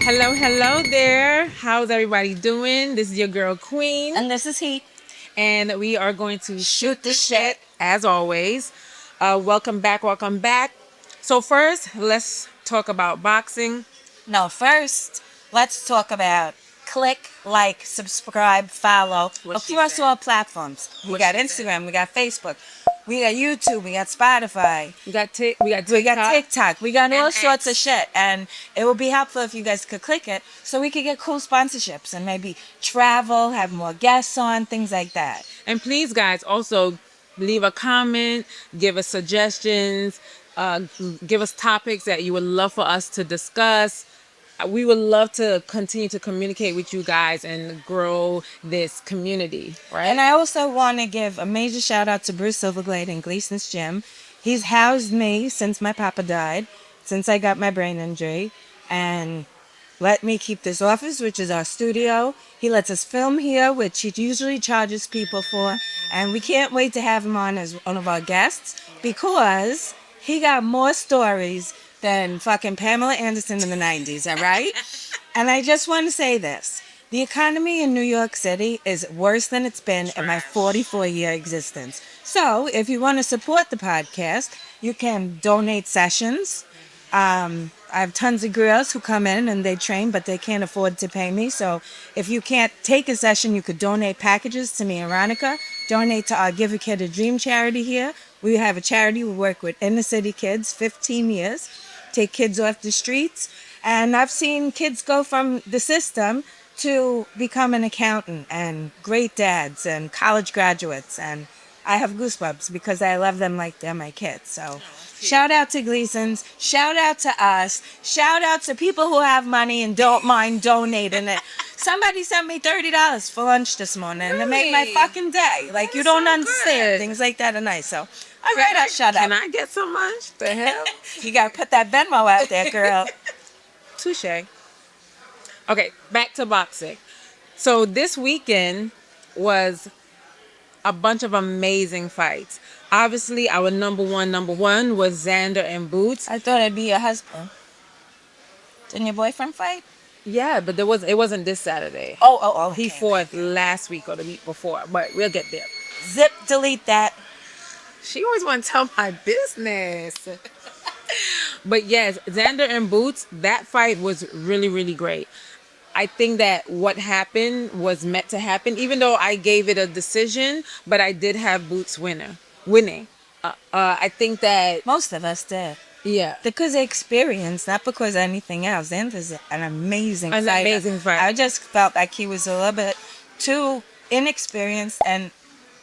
Hello there. How's everybody doing? This is your girl Queen, And this is Heat. and we are going to shoot the shit as always. Welcome back, welcome back. So first, let's talk about boxing. No, first, let's talk about click, like, subscribe, follow What she across said. all platforms. We What got she said. Instagram, we got Facebook, we got YouTube, we got Spotify, We got TikTok. we got TikTok, we got all And sorts of X. shit. And it would be helpful if you guys could click it so we could get cool sponsorships and maybe travel, have more guests on, things like that. And please, guys, also leave a comment, give us suggestions, uh, give us topics that you would love for us to discuss. We would love to continue to communicate with you guys and grow this community, right? And I also want to give a major shout out to Bruce Silverglade in Gleason's gym. He's housed me since my papa died, since I got my brain injury, and let me keep this office, which is our studio. He lets us film here, which he usually charges people for, and we can't wait to have him on as one of our guests because he got more stories than fucking Pamela Anderson in the 90s, all right? And I just want to say this. The economy in New York City is worse than it's been in my 44-year existence. So, if you want to support the podcast, you can donate sessions. I have tons of girls who come in and they train, but they can't afford to pay me. So, if you can't take a session, you could donate packages to me and Ronica. Donate to our Give a Kid a Dream charity here. We have a charity. We work with inner city kids, 15 years, take kids off the streets. And I've seen kids go from the system to become an accountant and great dads and college graduates. And I have goosebumps because I love them like they're my kids. So shout out to Gleason's. Shout out to us. Shout out to people who have money and don't mind donating it. Somebody sent me $30 for lunch this morning and it made my Really? fucking day. Like, That's you don't so understand. good. Things like that are nice. So, all right, I'll shut Can up. I get some lunch? The hell? You got to put that Venmo out there, girl. Touche. Okay, back to boxing. So this weekend was a bunch of amazing fights. Obviously, our number one was Xander and Boots. I thought it'd be your husband. Didn't your boyfriend fight? Yeah, but it wasn't this Saturday. Oh. He Okay. fought last week or the week before, but we'll get there. Zip, delete that. She always want to tell my business. But yes, Xander and Boots, that fight was really, really great. I think that what happened was meant to happen, even though I gave it a decision, but I did have Boots winning. I think that, Most of us did. yeah, Because of experience, not because of anything else. Xander's an amazing an fighter. amazing fight. I just felt like he was a little bit too inexperienced and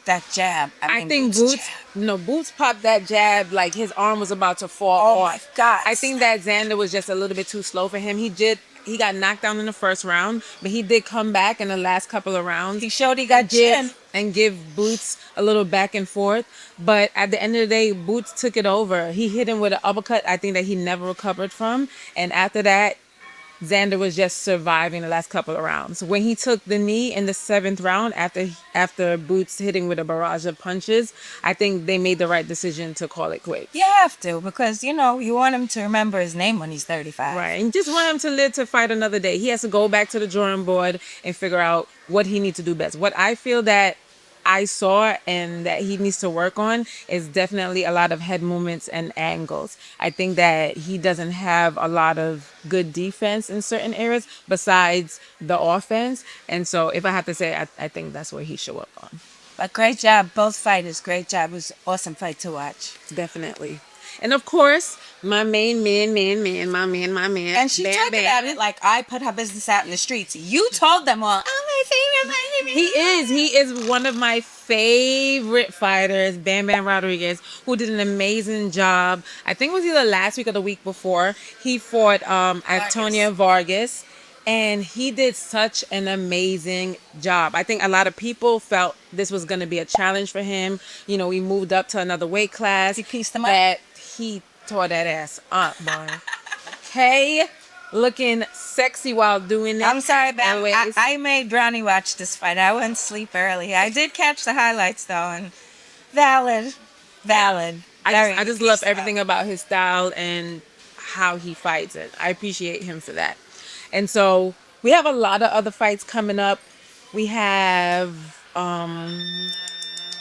that jab. I mean, think Boots' Boots, jab. no, Boots popped that jab like his arm was about to fall Oh my off. God. I think that Xander was just a little bit too slow for him. He got knocked down in the first round, but he did come back in the last couple of rounds. He showed he got chin. Give Boots a little back and forth. But at the end of the day, Boots took it over. He hit him with an uppercut, I think that he never recovered from. And after that, Xander was just surviving the last couple of rounds. When he took the knee in the seventh round, after Boots hitting with a barrage of punches, I think they made the right decision to call it quits. You have to, because, you want him to remember his name when he's 35. Right, and just want him to live to fight another day. He has to go back to the drawing board and figure out what he needs to do best. What I feel that I saw and that he needs to work on is definitely a lot of head movements and angles. I think that he doesn't have a lot of good defense in certain areas besides the offense. And so if I have to say, I think that's where he should work on. But great job, both fighters. Great job. It was an awesome fight to watch. Definitely. And of course, my main man, my man. And she talked about it like I put her business out in the streets. You told them all, oh, my favorite. He is one of my favorite fighters, Bam Bam Rodriguez, who did an amazing job. I think it was either last week or the week before. He fought Antonio Vargas, and he did such an amazing job. I think a lot of people felt this was going to be a challenge for him. You know, he moved up to another weight class. He pieced him up. That he tore that ass up, boy. Okay, looking sexy while doing it. I'm sorry, but Anyways. I made Brownie watch this fight. I went to sleep early. I did catch the highlights, though, and valid. I just love everything about his style and how he fights it. I appreciate him for that. And so we have a lot of other fights coming up. We have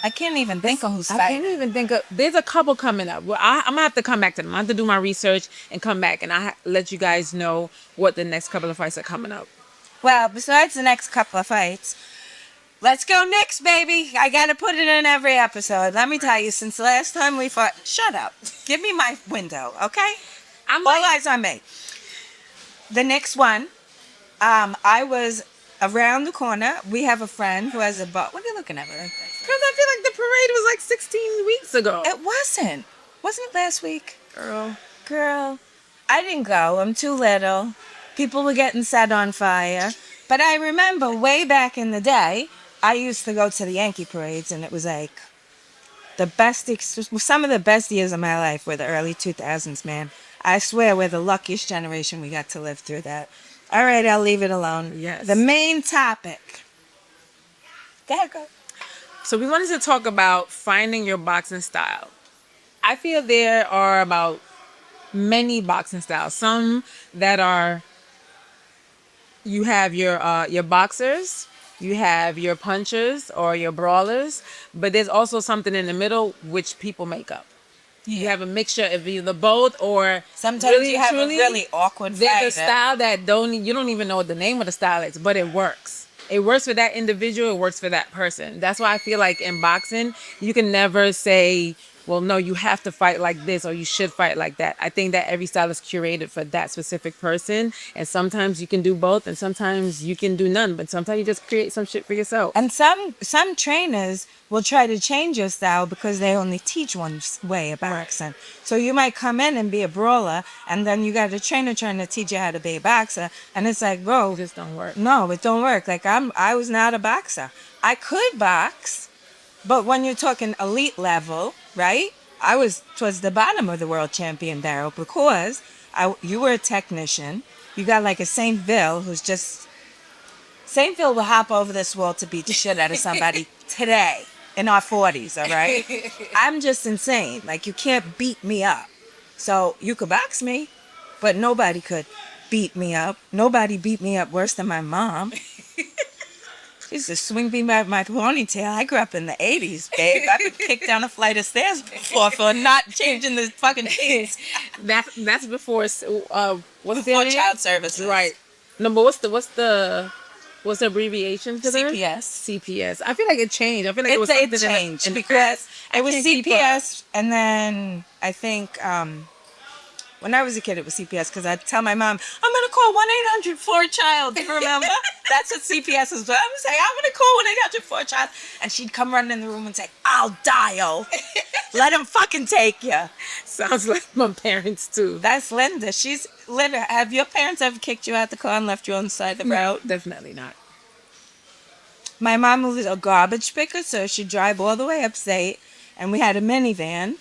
I can't even think of who's I can't fighting. even think of. There's a couple coming up. Well, I'm gonna have to come back to them. I have to do my research and come back, and let you guys know what the next couple of fights are coming up. Well, besides the next couple of fights, let's go Knicks, baby. I gotta put it in every episode. Let me tell you, since the last time we fought, shut up. Give me my window, okay? I'm All eyes on me. The next one, I was around the corner. We have a friend who has a boat. What are you looking at? because I feel like the parade was like 16 weeks ago. It wasn't. Wasn't it last week? Girl, Girl, I didn't go. I'm too little. People were getting set on fire. But I remember way back in the day, I used to go to the Yankee parades, and it was like some of the best years of my life were the early 2000s, man. I swear we're the luckiest generation we got to live through that. All right, I'll leave it alone. Yes. The main topic. Go ahead, go. so we wanted to talk about finding your boxing style. I feel there are about many boxing styles. Some that are you have your boxers, you have your punchers or your brawlers, but there's also something in the middle which people make up. You have a mixture of either both, or Sometimes really, you have truly, a really awkward there's fighter. a style that you don't even know what the name of the style is, but it works. It works for that individual. It works for that person. That's why I feel like in boxing, you can never say, well, no, you have to fight like this or you should fight like that. I think that every style is curated for that specific person. And sometimes you can do both and sometimes you can do none. But sometimes you just create some shit for yourself. And some trainers will try to change your style because they only teach one way of boxing. So you might come in and be a brawler, and then you got a trainer trying to teach you how to be a boxer, and it's like, bro, It just don't work. no, it don't work. Like I was not a boxer. I could box, but when you're talking elite level, right? I was towards the bottom of the world champion barrel because you were a technician. You got like a Saint Ville who's just Saint Ville will hop over this wall to beat the shit out of somebody today in our 40s, all right? I'm just insane. Like, you can't beat me up. So you could box me, but nobody could beat me up. Nobody beat me up worse than my mom. She used to swing me by my ponytail. I grew up in the 80s, babe. I've been kicked down a flight of stairs before for not changing the fucking sheets. That's before what's Before their name? child services. Right. No, but what's the abbreviation to that? CPS. CPS. I feel like it changed. I feel like it was It something changed because it was can't keep CPS, and then I think when I was a kid, it was CPS because I'd tell my mom, I'm going to call 1-800 for a child. Do you remember? That's what CPS is. I'm going to say, I'm going to call 1-800 for a child. And she'd come running in the room and say, I'll dial. Let him fucking take you. Sounds like my parents too. That's Linda. She's Linda. Have your parents ever kicked you out the car and left you on the side of the road? Definitely not. My mom was a garbage picker, so she'd drive all the way upstate, and we had a minivan,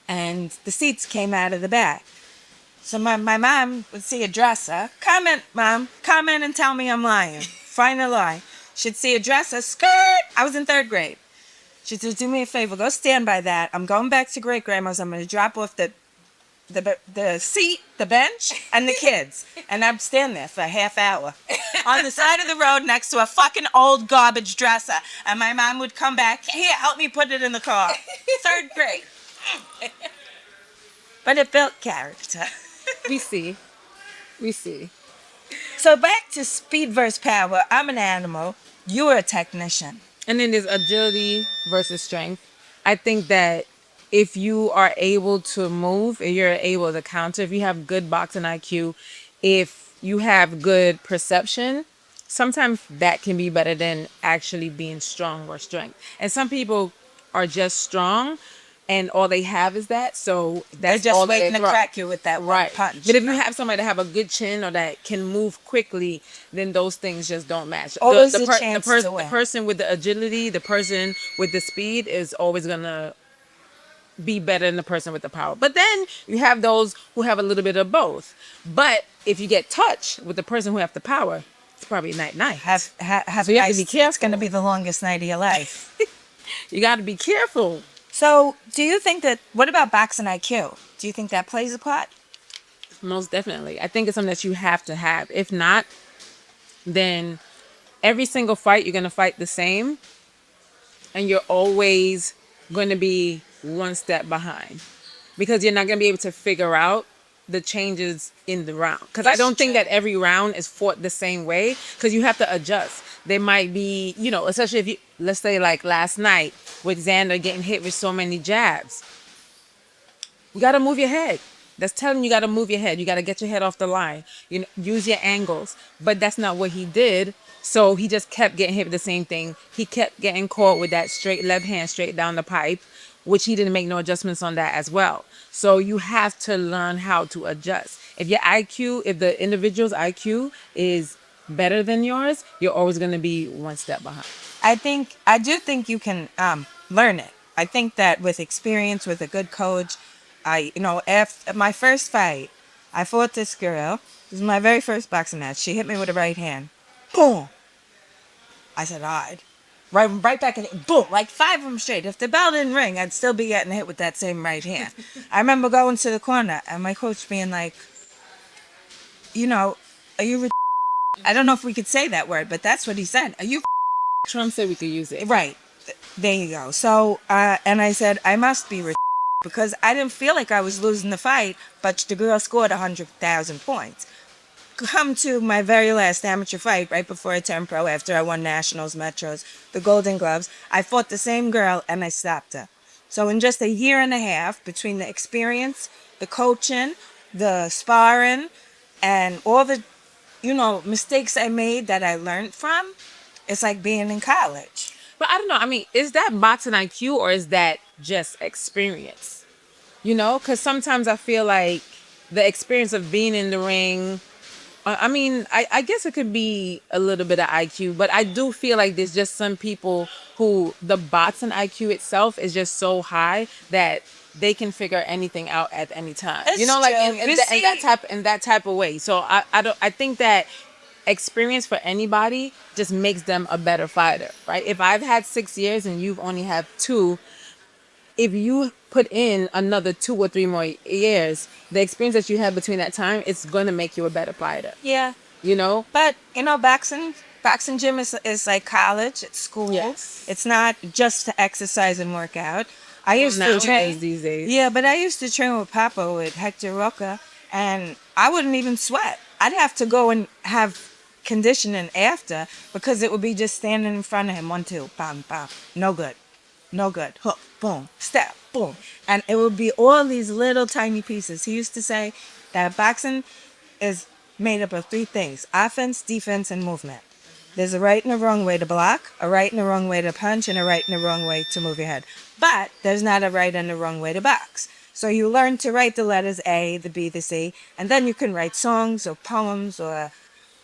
and the seats came out of the back. So my mom would see a dresser. Comment, Mom. Comment and tell me I'm lying. Find a lie. She'd see a dresser. Skirt. I was in 3rd grade. She'd say, do me a favor. Go stand by that. I'm going back to great-grandma's. I'm going to drop off the seat, the bench, and the kids. And I'd stand there for a half hour on the side of the road next to a fucking old garbage dresser. And my mom would come back, here, help me put it in the car. 3rd grade. But it built character. We see. So back to speed versus power. I'm an animal. You're a technician. And then there's agility versus strength. I think that if you are able to move, if you're able to counter, if you have good boxing IQ, if you have good perception, sometimes that can be better than actually being strong or strength. And some people are just strong and all they have is that. So They're that's just all waiting they to throw. crack you with that one Right. punch. But if you have somebody to have a good chin or that can move quickly, then those things just don't match. Always a chance to win. The person with the agility, the person with the speed is always going to be better than the person with the power. But then you have those who have a little bit of both. But if you get touched with the person who have the power, it's probably night. Have So you have to be It's careful. going to be the longest night of your life. You got to be careful. So, do you think that, what about boxing IQ? Do you think that plays a part? Most definitely. I think it's something that you have to have. If not, then every single fight you're going to fight the same, and you're always going to be one step behind because you're not going to be able to figure out the changes in the round. Because I That's don't think true. that every round is fought the same way because you have to adjust. There might be, especially if you, let's say like last night with Xander getting hit with so many jabs. You got to move your head. That's telling you got to move your head. You got to get your head off the line. Use your angles. But that's not what he did. So he just kept getting hit with the same thing. He kept getting caught with that straight left hand straight down the pipe, which he didn't make no adjustments on that as well. So you have to learn how to adjust. If the individual's IQ is better than yours, you're always going to be one step behind. I do think you can learn it. I think that with experience, with a good coach, after my first fight, I fought this girl. This was my very first boxing match. She hit me with a right hand. Boom. I said, all right. Right back in it. Boom. Like 5 of them straight. If the bell didn't ring, I'd still be getting hit with that same right hand. I remember going to the corner and my coach being like, are you I don't know if we could say that word, but that's what he said. Are you Trump said we could use it. right? There you go. So, and I said, I must be because I didn't feel like I was losing the fight, but the girl scored 100,000 points. Come to my very last amateur fight right before I turned pro after I won nationals, metros, the Golden Gloves. I fought the same girl and I stopped her. So in just a year and a half, between the experience, the coaching, the sparring, and all the mistakes I made that I learned from, it's like being in college. But I don't know. I mean, is that boxing IQ or is that just experience? Because sometimes I feel like the experience of being in the ring. I mean, I guess it could be a little bit of IQ, but I do feel like there's just some people who the boxing IQ itself is just so high that they can figure anything out at any time. It's Like true. in that type of way. So I think that experience for anybody just makes them a better fighter, right? If I've had 6 years and you've only have 2, if you put in another 2 or 3 more years, the experience that you have between that time, it's going to make you a better fighter. Yeah. You know? But boxing gym is like college, it's school. Yes. It's not just to exercise and work out. I used to Nowadays, train these days. Yeah, but I used to train with Papa with Hector Roca, and I wouldn't even sweat. I'd have to go and have conditioning after because it would be just standing in front of him, 1, 2, bam, bam, no good. No good. Hook, boom, step, boom. And it would be all these little tiny pieces. He used to say that boxing is made up of 3 things: offense, defense, and movement. There's a right and a wrong way to block, a right and a wrong way to punch, and a right and a wrong way to move your head. But there's not a right and a wrong way to box. So you learn to write the letters A, the B, the C, and then you can write songs or poems or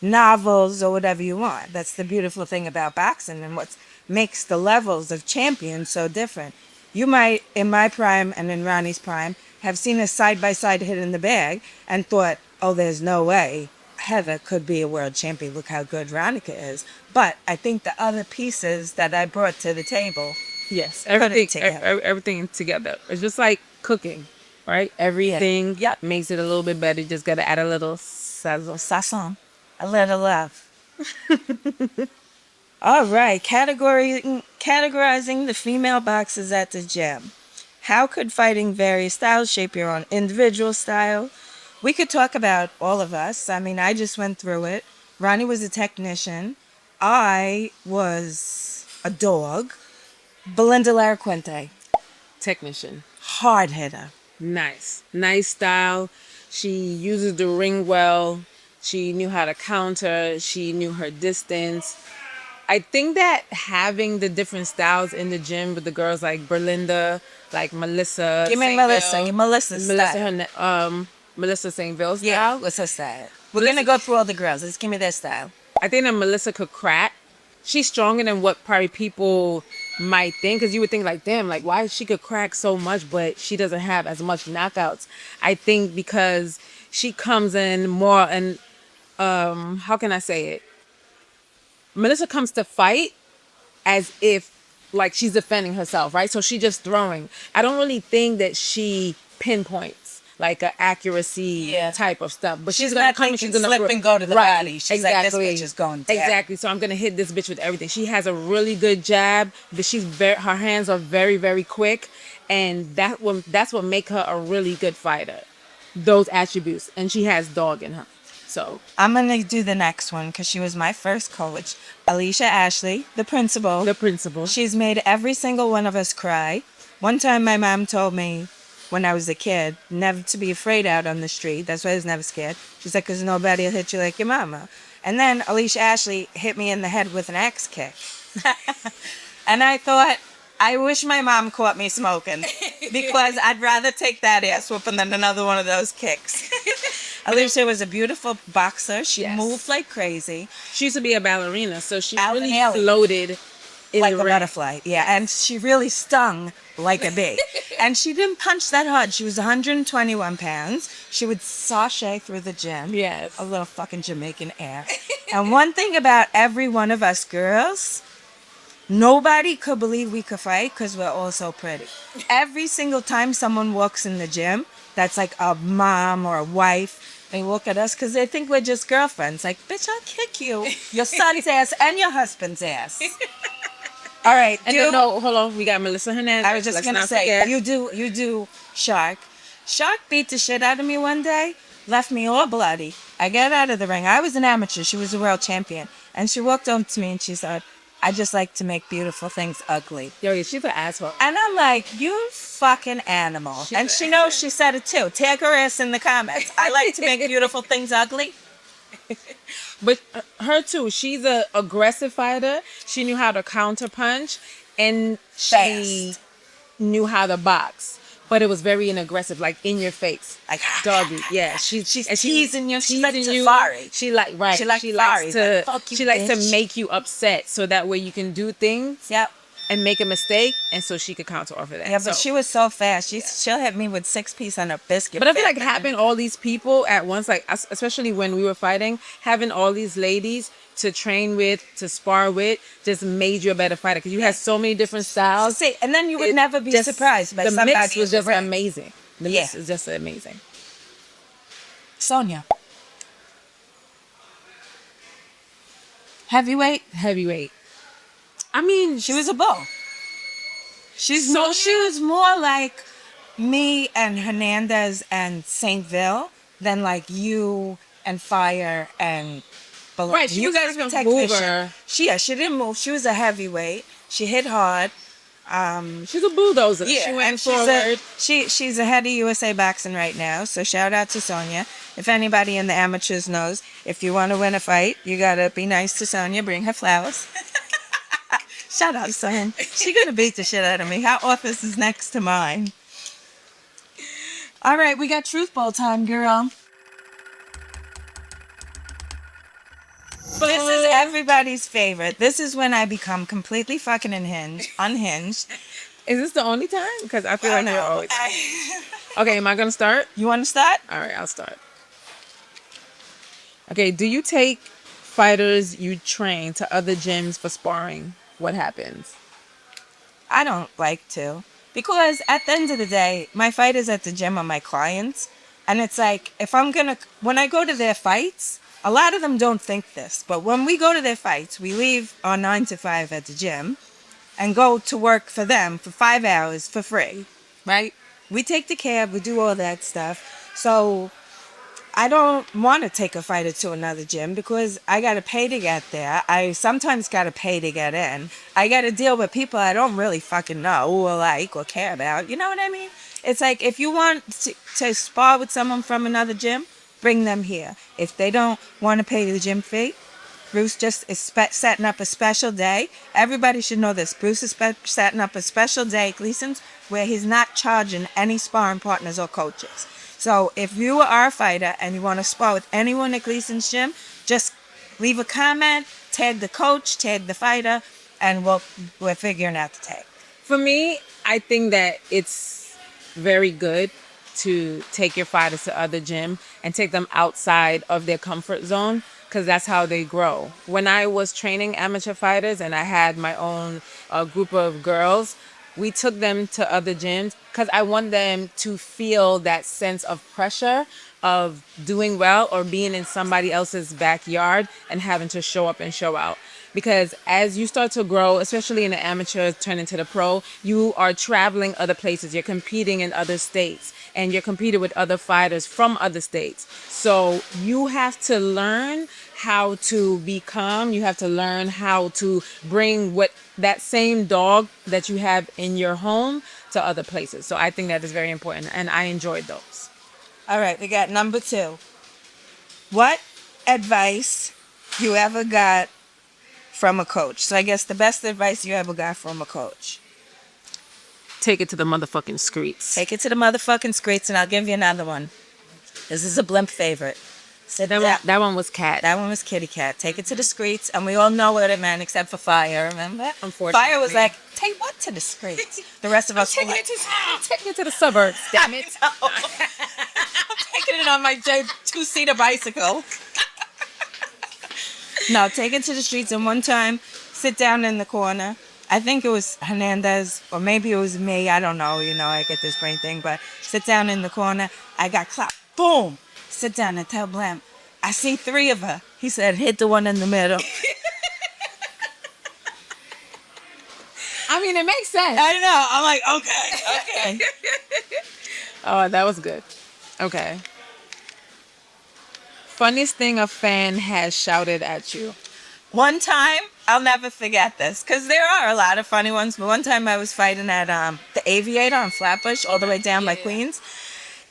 novels or whatever you want. That's the beautiful thing about boxing and what makes the levels of champions so different. You might, in my prime and in Ronnie's prime, have seen a side-by-side hit in the bag and thought, oh, there's no way Heather could be a world champion. Look how good Ronica is. But I think the other pieces that I brought to the table, Yes, Put it everything, together. everything together. It's just like cooking, right? Everything makes it a little bit better. You just got to add a little sizzle. Sasson, a little love. All right, categorizing the female boxers at the gym. How could fighting various styles shape your own individual style? We could talk about all of us. I mean, I just went through it. Ronnie was a technician. I was a dog. Belinda Laraquente, Technician. hard hitter. Nice style. She uses the ring well. She knew how to counter. She knew her distance. I think that having the different styles in the gym with the girls like Berlinda, like Melissa. Give me Saint Melissa. Ville- Give Melissa's Melissa, style. Melissa St. Ville style. Yeah, what's her style? We're going to go through all the girls. Let's give me their style. I think that Melissa could crack. She's stronger than what probably people might think, because you would think like, damn, like why she could crack so much, but she doesn't have as much knockouts. I think because she comes in more and how can I say it? Melissa comes to fight as if like she's defending herself, right? So she just throwing. I don't really think that she pinpoints. like a accuracy Yeah. type of stuff. But She's gonna not come and thinking she's gonna slip and go to the right, body. She's like, this bitch is going down. Exactly. So I'm gonna hit this bitch with everything. She has a really good jab, but her hands are very, very quick, and that's what make her a really good fighter. Those attributes, and she has dog in her. So I'm going to do the next one because she was my first coach. Alicia Ashley, the principal. the principal. She's made every single one of us cry. One time my mom told me when I was a kid never to be afraid out on the street. That's why I was never scared. She's like, because nobody will hit you like your mama. And then Alicia Ashley hit me in the head with an axe kick. And I thought, I wish my mom caught me smoking because I'd rather take that ass whooping than another one of those kicks. Alicia was a beautiful boxer. She Yes. moved like crazy. She used to be a ballerina, so she Alvin really Ailey. floated in Like the a ring. butterfly, yeah. And she really stung like a bee. And she didn't punch that hard. She was 121 pounds. She would sashay through the gym. Yes. A little fucking Jamaican air. And one thing about every one of us girls, nobody could believe we could fight because we're all so pretty. Every single time someone walks in the gym, that's like a mom or a wife, they look at us because they think we're just girlfriends. Like, bitch, I'll kick you. Your son's ass and your husband's ass. All right. And then, no, hold on. We got Melissa Hernandez. I was just Let's gonna not say, forget. you do Shark. Shark beat the shit out of me one day, left me all bloody. I get out of the ring. I was an amateur. She was a world champion. And she walked over to me and she said, I just like to make beautiful things ugly. Yo, yeah, she's an asshole. And I'm like, you fucking animal. And she knows she said it too. Tag her ass in the comments. I like to make beautiful things ugly. But her too. She's a aggressive fighter. She knew how to counter punch, and she Fast. knew how to box. But it was very aggressive, like in your face, Like, doggy. Yeah, she's teasing you. She's like teasing you. Safari. She like right. She like she Safari. likes to. Like, fuck you, she likes bitch. to make you upset, so that way you can do things Yep. and make a mistake, and so she could counter off of that. Yeah, but So- she was so fast. She'll hit me with 6-piece on a biscuit. But I feel like having all these people at once, like especially when we were fighting, having all these ladies to train with, to spar with, just made you a better fighter because you had so many different styles. See, and then you would It never be just- surprised by the somebody mix was in the just ring. amazing. The mix Yeah. is just amazing. Sonia. Heavyweight. Heavyweight. I mean, She was a bull. She was more like me and Hernandez and Saintville than like you and Fire and Bel- Right, she you was guys like a technician. mover. She didn't move. She was a heavyweight. She hit hard. she's a bulldozer. Yeah, She went and forward. she's ahead of USA boxing right now. So shout out to Sonia. If anybody in the amateurs knows, if you want to win a fight, you gotta be nice to Sonia. Bring her flowers. Shout out, son. She gonna beat the shit out of me. Her office is next to mine. All right, we got Truth Bowl time, girl. This is everybody's favorite. This is when I become completely fucking unhinged. Is this the only time? Because I feel like we're always. Okay, am I gonna start? You want to start? All right, I'll start. Okay, do you take fighters you train to other gyms for sparring? What happens? I don't like to. Because at the end of the day, my fighters at the gym are my clients. And it's like, when I go to their fights, a lot of them don't think this, but when we go to their fights, we leave our 9 to 5 at the gym and go to work for them for 5 hours for free, right? We take the cab, we do all that stuff. So I don't want to take a fighter to another gym because I got to pay to get there. I sometimes got to pay to get in. I got to deal with people I don't really fucking know or like or care about. You know what I mean? It's like if you want to spar with someone from another gym, bring them here. If they don't want to pay the gym fee, Bruce just is setting up a special day. Everybody should know this. Bruce is setting up a special day at Gleason's where he's not charging any sparring partners or coaches. So if you are a fighter and you want to spar with anyone at Gleason's gym, just leave a comment, tag the coach, tag the fighter, and we're figuring out the tag. For me, I think that it's very good to take your fighters to other gym and take them outside of their comfort zone because that's how they grow. When I was training amateur fighters and I had my own group of girls, we took them to other gyms because I want them to feel that sense of pressure of doing well or being in somebody else's backyard and having to show up and show out. Because as you start to grow, especially in the amateur, turn into the pro, you are traveling other places. You're competing in other states and you're competing with other fighters from other states. So you have to learn how to be calm. You have to learn how to bring what that same dog that you have in your home to other places. So I think that is very important and I enjoyed those. All right, we got number 2. What advice you ever got from a coach? So I guess the best advice you ever got from a coach. Take it to the motherfucking streets. Take it to the motherfucking streets, and I'll give you another one. This is a blimp favorite. Sit That one was cat. That one was kitty cat. Take it to the streets, and we all know what it meant except for Fire, remember? Unfortunately. Fire was like, take what to the streets? The rest of us were like, Take it to the suburbs, damn it. I'm taking it on my 2-seater bicycle. No, take it to the streets, and one time, sit down in the corner. I think it was Hernandez, or maybe it was me. I don't know. You know, I get this brain thing, but sit down in the corner. I got clapped. Boom. Sit down and tell Blam, I see 3 of her. He said, hit the one in the middle. I mean, it makes sense. I know. I'm like, okay. Oh, that was good. Okay. Funniest thing a fan has shouted at you. One time, I'll never forget this, because there are a lot of funny ones, but one time I was fighting at the Aviator on Flatbush, all the way down by Queens,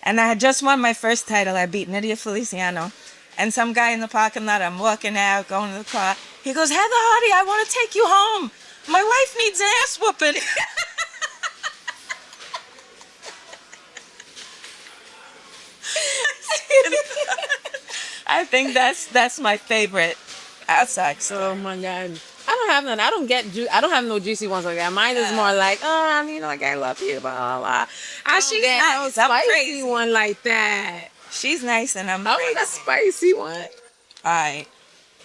and I had just won my first title. I beat Nydia Feliciano, and some guy in the parking lot, I'm walking out, going to the car, he goes, Heather Hardy, I want to take you home. My wife needs an ass whooping. I think that's my favorite outside. Oh my god. I don't have none. I don't have no juicy ones like that. Mine is more like, like I love you, blah blah blah. I She's get no nice. I'm spicy crazy. one like that. She's nice and I'm I crazy. want a spicy one. All right.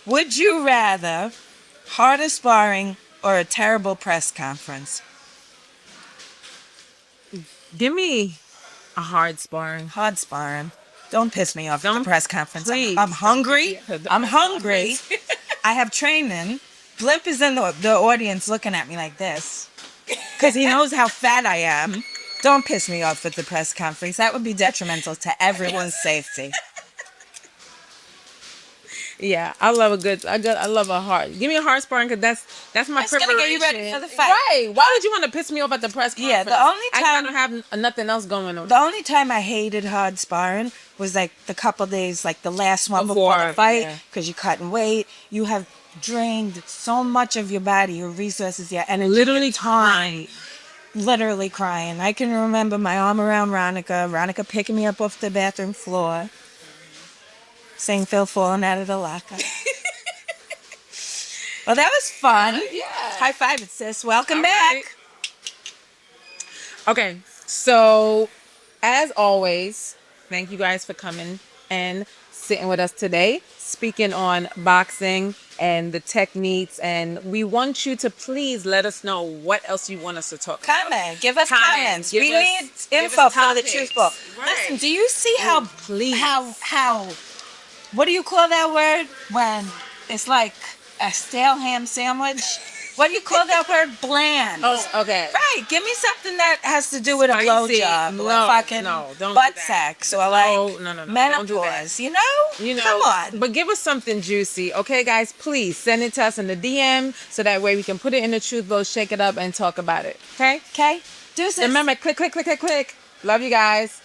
Would you rather harder sparring or a terrible press conference? Give me a hard sparring. Hard sparring. Don't piss me off at the press conference. please. I'm hungry. I'm hungry. I have training. Blimp is in the audience looking at me like this because he knows how fat I am. Don't piss me off at the press conference. That would be detrimental to everyone's safety. Yeah, I love I love a hard. Give me a hard sparring because that's my It's gonna preparation. get you ready for the fight. Right. Why would you want to piss me off at the press conference? Yeah, the only I time- don't have nothing else going on. The only time I hated hard sparring was like the couple days, like the last one before Before, the fight, yeah. because you cutting weight. You have drained so much of your body, your resources, your energy, Literally your time. Literally crying. I can remember my arm around Ronica picking me up off the bathroom floor, saying Phil falling out of the locker. Well, that was fun. Yeah. High five it, sis. Welcome All back. right. Okay, so as always, thank you guys for coming and sitting with us today, speaking on boxing and the techniques. And we want you to please let us know what else you want us to talk about. Comment. Give us Comment. comments. Give We us- need give info us for the topics. truth book. Right. Listen, do you see how please. how what do you call that word when it's like a stale ham sandwich? What do you call that word? Bland. Oh, okay. Right. Give me something that has to do with a Spicy. blowjob or No, fucking no, don't do butt that. sex or like No. Don't do that. menopause. You know? Come on. But give us something juicy, okay, guys? Please send it to us in the DM so that way we can put it in the truth bowl, shake it up, and talk about it. Okay? Okay. Deuces. Remember, click. Love you guys.